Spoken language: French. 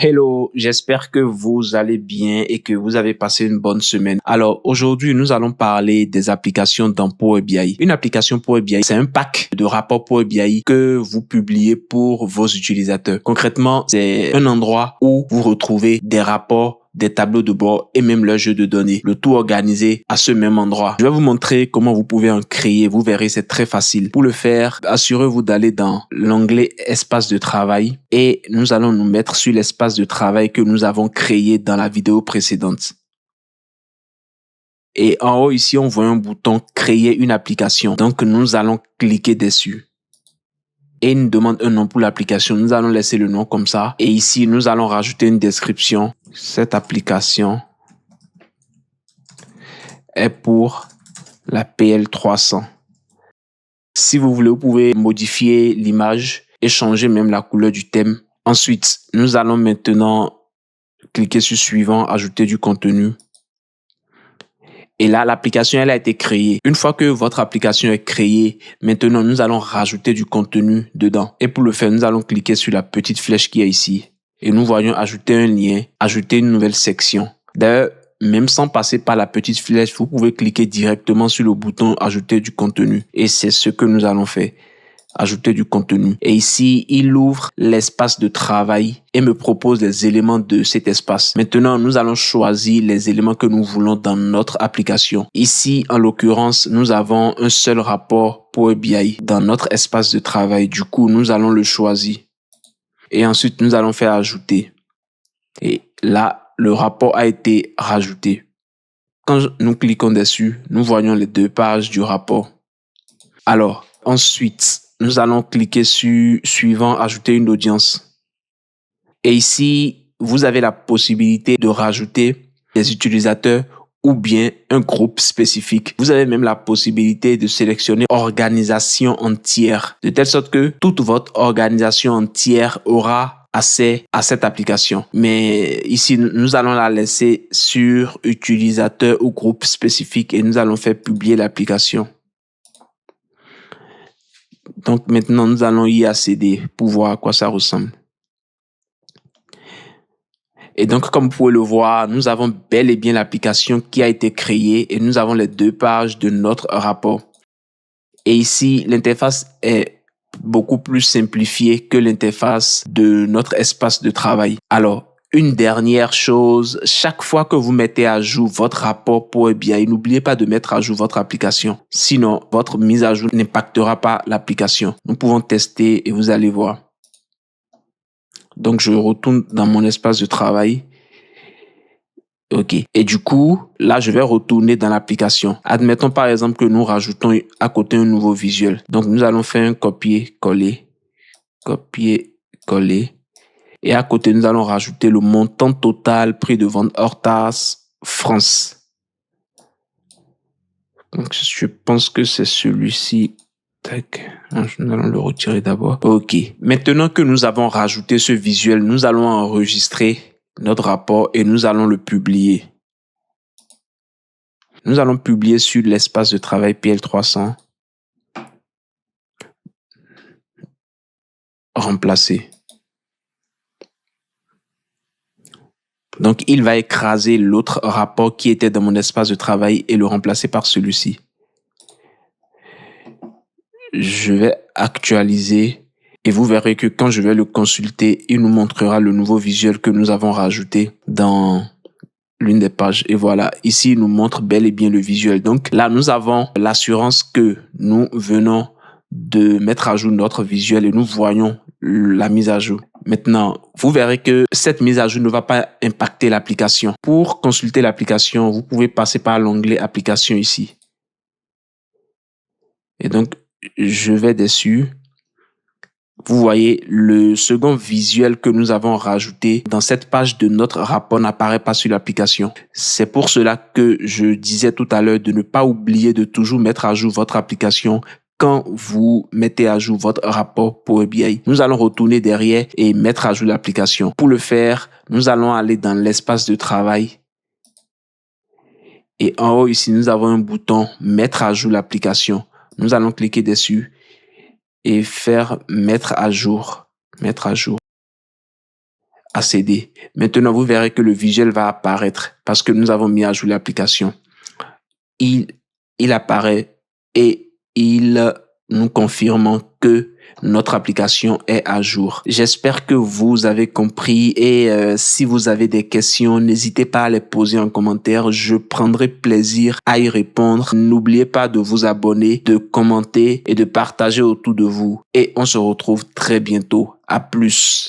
Hello, j'espère que vous allez bien et que vous avez passé une bonne semaine. Alors aujourd'hui, nous allons parler des applications dans Power BI. Une application Power BI, c'est un pack de rapports Power BI que vous publiez pour vos utilisateurs. Concrètement, c'est un endroit où vous retrouvez des rapports, des tableaux de bord et même le jeu de données, le tout organisé à ce même endroit. Je vais vous montrer comment vous pouvez en créer. Vous verrez, c'est très facile. Pour le faire, assurez-vous d'aller dans l'onglet espace de travail et nous allons nous mettre sur l'espace de travail que nous avons créé dans la vidéo précédente. Et en haut ici, on voit un bouton créer une application. Donc, nous allons cliquer dessus. Et il nous demande un nom pour l'application. Nous allons laisser le nom comme ça. Et ici, nous allons rajouter une description. Cette application est pour la PL300. Si vous voulez, vous pouvez modifier l'image et changer même la couleur du thème. Ensuite, nous allons maintenant cliquer sur suivant, ajouter du contenu. Et là, l'application, elle a été créée. Une fois que votre application est créée, maintenant, nous allons rajouter du contenu dedans. Et pour le faire, nous allons cliquer sur la petite flèche qui est ici. Et nous voyons ajouter un lien, ajouter une nouvelle section. D'ailleurs, même sans passer par la petite flèche, vous pouvez cliquer directement sur le bouton ajouter du contenu. Et c'est ce que nous allons faire. Ajouter du contenu. Et ici, il ouvre l'espace de travail et me propose les éléments de cet espace. Maintenant, nous allons choisir les éléments que nous voulons dans notre application. Ici, en l'occurrence, nous avons un seul rapport Power BI dans notre espace de travail. Du coup, nous allons le choisir. Et ensuite, nous allons faire ajouter. Et là, le rapport a été rajouté. Quand nous cliquons dessus, nous voyons les deux pages du rapport. Alors, ensuite, nous allons cliquer sur suivant, ajouter une audience. Et ici, vous avez la possibilité de rajouter des utilisateurs ou bien un groupe spécifique. Vous avez même la possibilité de sélectionner organisation entière, de telle sorte que toute votre organisation entière aura accès à cette application. Mais ici, nous allons la laisser sur utilisateur ou groupe spécifique et nous allons faire publier l'application. Donc maintenant, nous allons y accéder pour voir à quoi ça ressemble. Et donc, comme vous pouvez le voir, nous avons bel et bien l'application qui a été créée et nous avons les deux pages de notre rapport. Et ici, l'interface est beaucoup plus simplifiée que l'interface de notre espace de travail. Alors, une dernière chose, chaque fois que vous mettez à jour votre rapport Power BI, n'oubliez pas de mettre à jour votre application. Sinon, votre mise à jour n'impactera pas l'application. Nous pouvons tester et vous allez voir. Donc, je retourne dans mon espace de travail. OK. Et du coup, là, je vais retourner dans l'application. Admettons par exemple que nous rajoutons à côté un nouveau visuel. Donc, nous allons faire un copier-coller. Copier-coller. Et à côté, nous allons rajouter le montant total prix de vente hors taxe France. Donc, je pense que c'est celui-ci. Tac. Nous allons le retirer d'abord. OK. Maintenant que nous avons rajouté ce visuel, nous allons enregistrer notre rapport et nous allons le publier. Nous allons publier sur l'espace de travail PL300. Remplacer. Donc, il va écraser l'autre rapport qui était dans mon espace de travail et le remplacer par celui-ci. Je vais actualiser et vous verrez que quand je vais le consulter, il nous montrera le nouveau visuel que nous avons rajouté dans l'une des pages. Et voilà, ici, il nous montre bel et bien le visuel. Donc là, nous avons l'assurance que nous venons de mettre à jour notre visuel et nous voyons la mise à jour. Maintenant, vous verrez que cette mise à jour ne va pas impacter l'application. Pour consulter l'application, vous pouvez passer par l'onglet application ici. Et donc, je vais dessus. Vous voyez, le second visuel que nous avons rajouté dans cette page de notre rapport n'apparaît pas sur l'application. C'est pour cela que je disais tout à l'heure de ne pas oublier de toujours mettre à jour votre application quand vous mettez à jour votre rapport Power BI. Nous allons retourner derrière et mettre à jour l'application. Pour le faire, nous allons aller dans l'espace de travail. Et en haut ici, nous avons un bouton mettre à jour l'application. Nous allons cliquer dessus et faire mettre à jour. accéder. Maintenant, vous verrez que le visuel va apparaître parce que nous avons mis à jour l'application. Il apparaît et il nous confirme que notre application est à jour. J'espère que vous avez compris et si vous avez des questions, n'hésitez pas à les poser en commentaire. Je prendrai plaisir à y répondre. N'oubliez pas de vous abonner, de commenter et de partager autour de vous. Et on se retrouve très bientôt. À plus.